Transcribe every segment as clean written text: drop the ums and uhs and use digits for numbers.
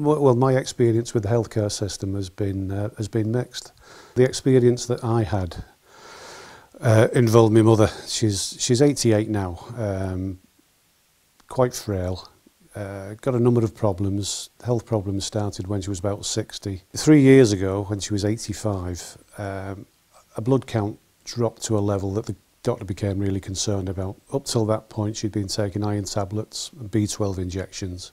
Well, my experience with the healthcare system has been mixed. The experience that I had involved my mother. She's 88 now, quite frail. Got a number of problems. Health problems started when she was about 60. 3 years ago, when she was 85, a blood count dropped to a level that the doctor became really concerned about. Up till that point, she'd been taking iron tablets and B12 injections.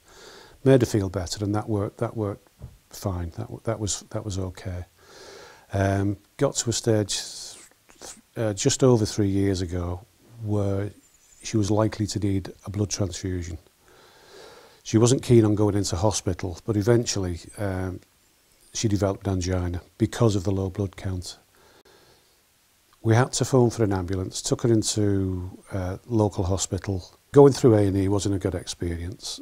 Made her feel better, and that worked fine. That was okay. Got to a stage just over 3 years ago where she was likely to need a blood transfusion. She wasn't keen on going into hospital, but eventually she developed angina because of the low blood count. We had to phone for an ambulance, took her into local hospital. Going through A&E wasn't a good experience.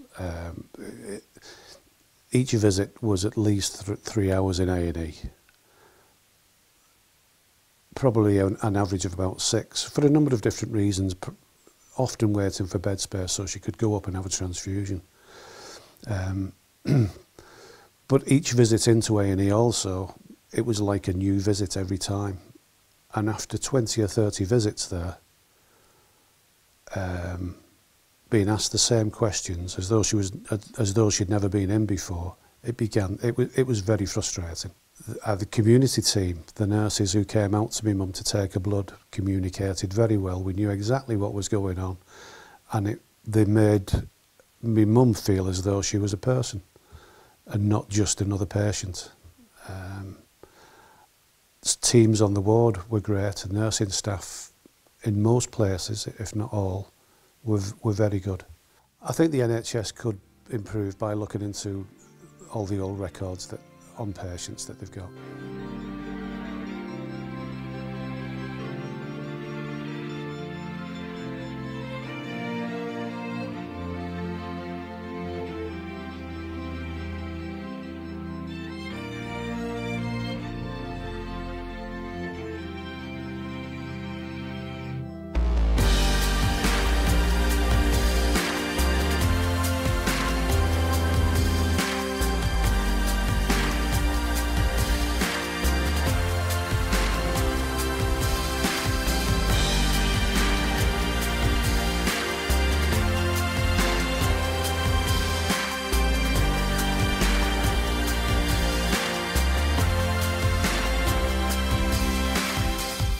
Each visit was at least 3 hours in A&E. Probably an average of about 6, for a number of different reasons, often waiting for bed space so she could go up and have a transfusion. But each visit into A&E also, it was like a new visit every time. And after 20 or 30 visits there, being asked the same questions as though she'd never been in before, it was very frustrating. The community team, the nurses who came out to my mum to take her blood, communicated very well. We knew exactly what was going on, and they made my mum feel as though she was a person and not just another patient. Teams on the ward were great, and nursing staff in most places, if not all, were very good. I think the NHS could improve by looking into all the old records on patients that they've got.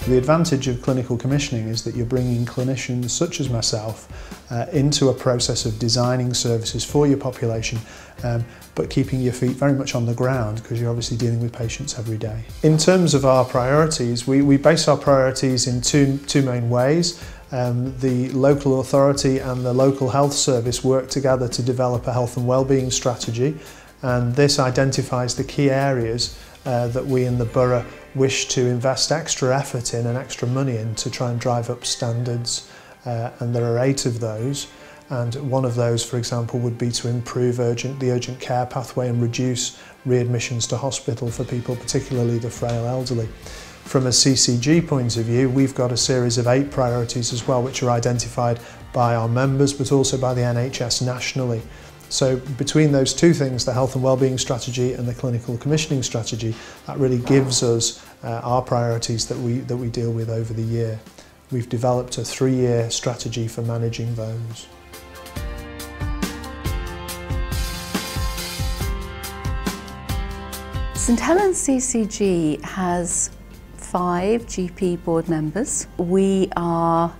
The advantage of clinical commissioning is that you're bringing clinicians such as myself into a process of designing services for your population, but keeping your feet very much on the ground because you're obviously dealing with patients every day. In terms of our priorities, we base our priorities in two main ways. The local authority and the local health service work together to develop a health and wellbeing strategy, and this identifies the key areas that we in the borough wish to invest extra effort in and extra money in to try and drive up standards, and there are 8 of those, and one of those, for example, would be to improve the urgent care pathway and reduce readmissions to hospital for people, particularly the frail elderly. From a CCG point of view, we've got a series of 8 priorities as well, which are identified by our members but also by the NHS nationally. So between those two things, the health and wellbeing strategy and the clinical commissioning strategy, that really gives us our priorities that we deal with over the year. We've developed a 3-year strategy for managing those. St Helens CCG has 5 GP board members. We are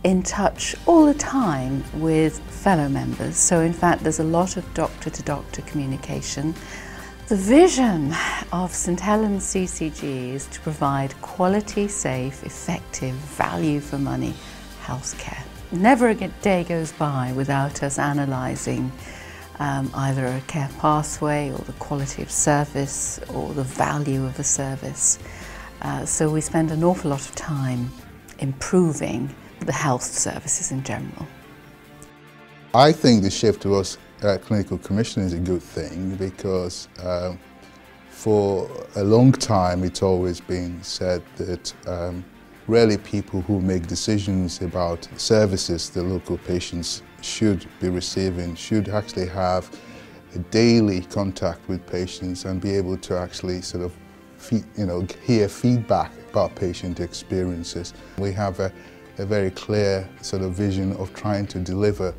in touch all the time with fellow members, so in fact there's a lot of doctor-to-doctor communication. The vision of St Helens CCG is to provide quality, safe, effective, value for money healthcare. Never a day goes by without us analysing either a care pathway or the quality of service or the value of a service. So we spend an awful lot of time improving the health services in general. I think the shift towards clinical commissioning is a good thing because for a long time it's always been said that really people who make decisions about services the local patients should be receiving should actually have a daily contact with patients and be able to actually sort of hear feedback about patient experiences. We have a very clear sort of vision of trying to deliver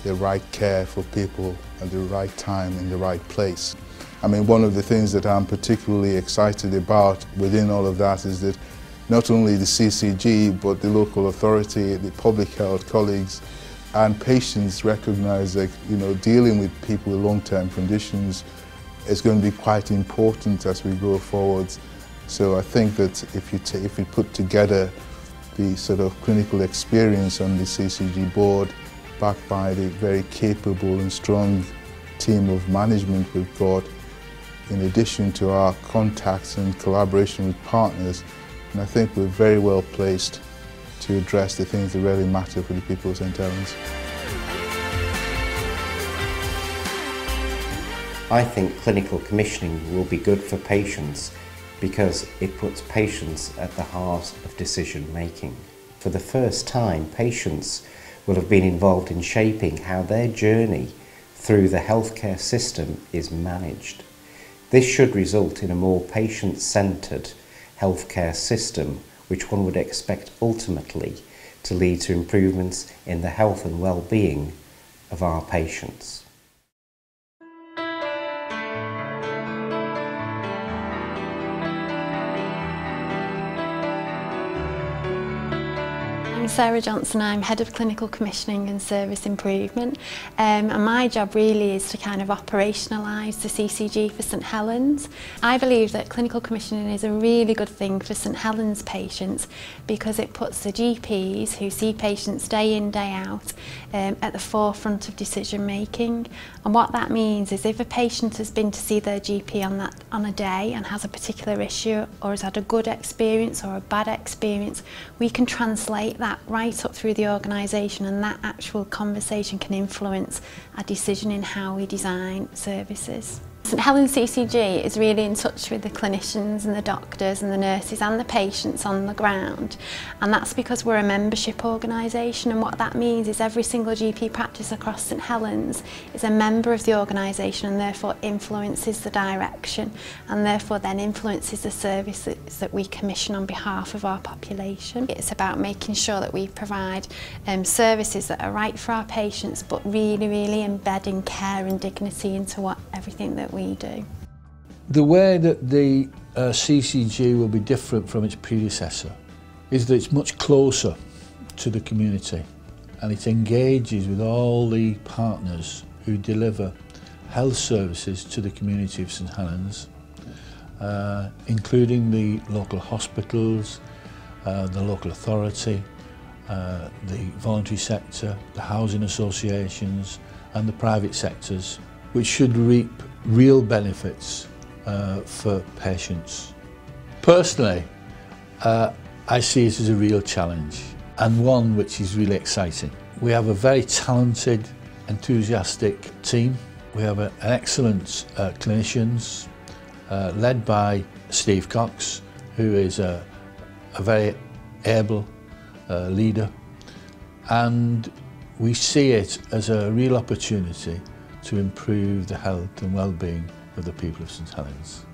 the right care for people at the right time in the right place. I mean, one of the things that I'm particularly excited about within all of that is that not only the CCG but the local authority, the public health colleagues and patients recognise that dealing with people with long-term conditions is going to be quite important as we go forward. So I think that if you put together the sort of clinical experience on the CCG board, backed by the very capable and strong team of management we've got, in addition to our contacts and collaboration with partners, and I think we're very well placed to address the things that really matter for the people of St Helens. I think clinical commissioning will be good for patients because it puts patients at the heart of decision making. For the first time, patients will have been involved in shaping how their journey through the healthcare system is managed. This should result in a more patient-centred healthcare system, which one would expect ultimately to lead to improvements in the health and well-being of our patients. I'm Sarah Johnson, I'm Head of Clinical Commissioning and Service Improvement, and my job really is to kind of operationalise the CCG for St Helens. I believe that clinical commissioning is a really good thing for St Helens patients because it puts the GPs who see patients day in, day out at the forefront of decision making. And what that means is if a patient has been to see their GP on a day and has a particular issue or has had a good experience or a bad experience, we can translate that right up through the organisation, and that actual conversation can influence our decision in how we design services. St Helens CCG is really in touch with the clinicians and the doctors and the nurses and the patients on the ground, and that's because we're a membership organisation, and what that means is every single GP practice across St Helens is a member of the organisation and therefore influences the direction and therefore then influences the services that we commission on behalf of our population. It's about making sure that we provide services that are right for our patients but really embedding care and dignity into everything that we do. The way that the CCG will be different from its predecessor is that it's much closer to the community and it engages with all the partners who deliver health services to the community of St Helens, including the local hospitals, the local authority, the voluntary sector, the housing associations and the private sectors, which should reap real benefits for patients. Personally, I see it as a real challenge and one which is really exciting. We have a very talented, enthusiastic team. We have an excellent clinicians led by Steve Cox, who is a very able leader, and we see it as a real opportunity to improve the health and well-being of the people of St Helens.